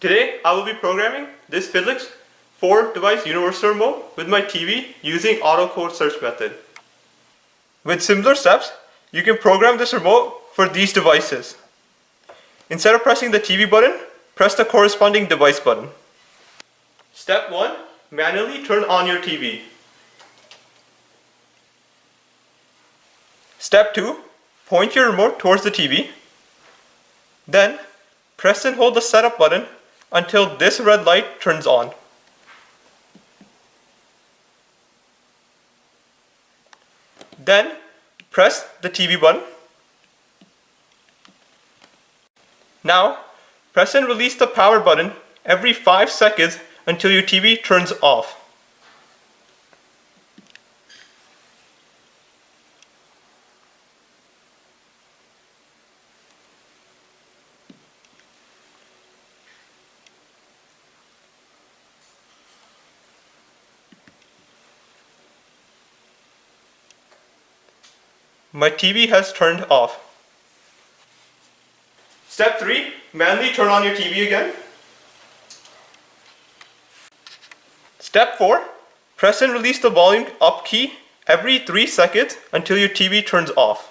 Today I will be programming this Philips 4-device universal remote with my TV using autocode search method. With similar steps, you can program this remote for these devices. Instead of pressing the TV button, press the corresponding device button. Step 1. Manually turn on your TV. Step 2. Point your remote towards the TV. Then, press and hold the setup button until this red light turns on. Then, press the TV button. Now, press and release the power button every 5 seconds until your TV turns off. My TV has turned off. Step 3. Manually turn on your TV again. Step 4. Press and release the volume up key every 3 seconds until your TV turns off.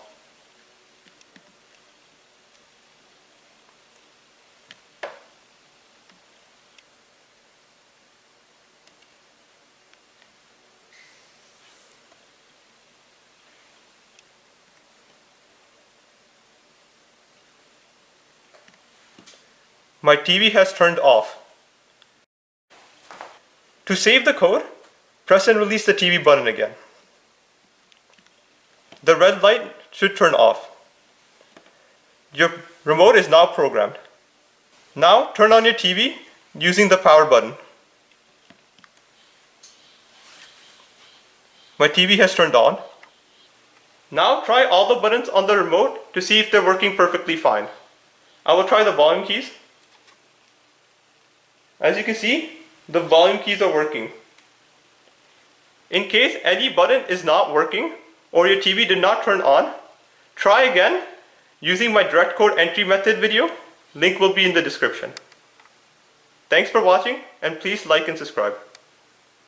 My TV has turned off. To save the code, press and release the TV button again. The red light should turn off. Your remote is now programmed. Now turn on your TV using the power button. My TV has turned on. Now try all the buttons on the remote to see if they're working perfectly fine. I will try the volume keys. As you can see, the volume keys are working. In case any button is not working or your TV did not turn on, try again using my direct code entry method video. Link will be in the description. Thanks for watching and please like and subscribe.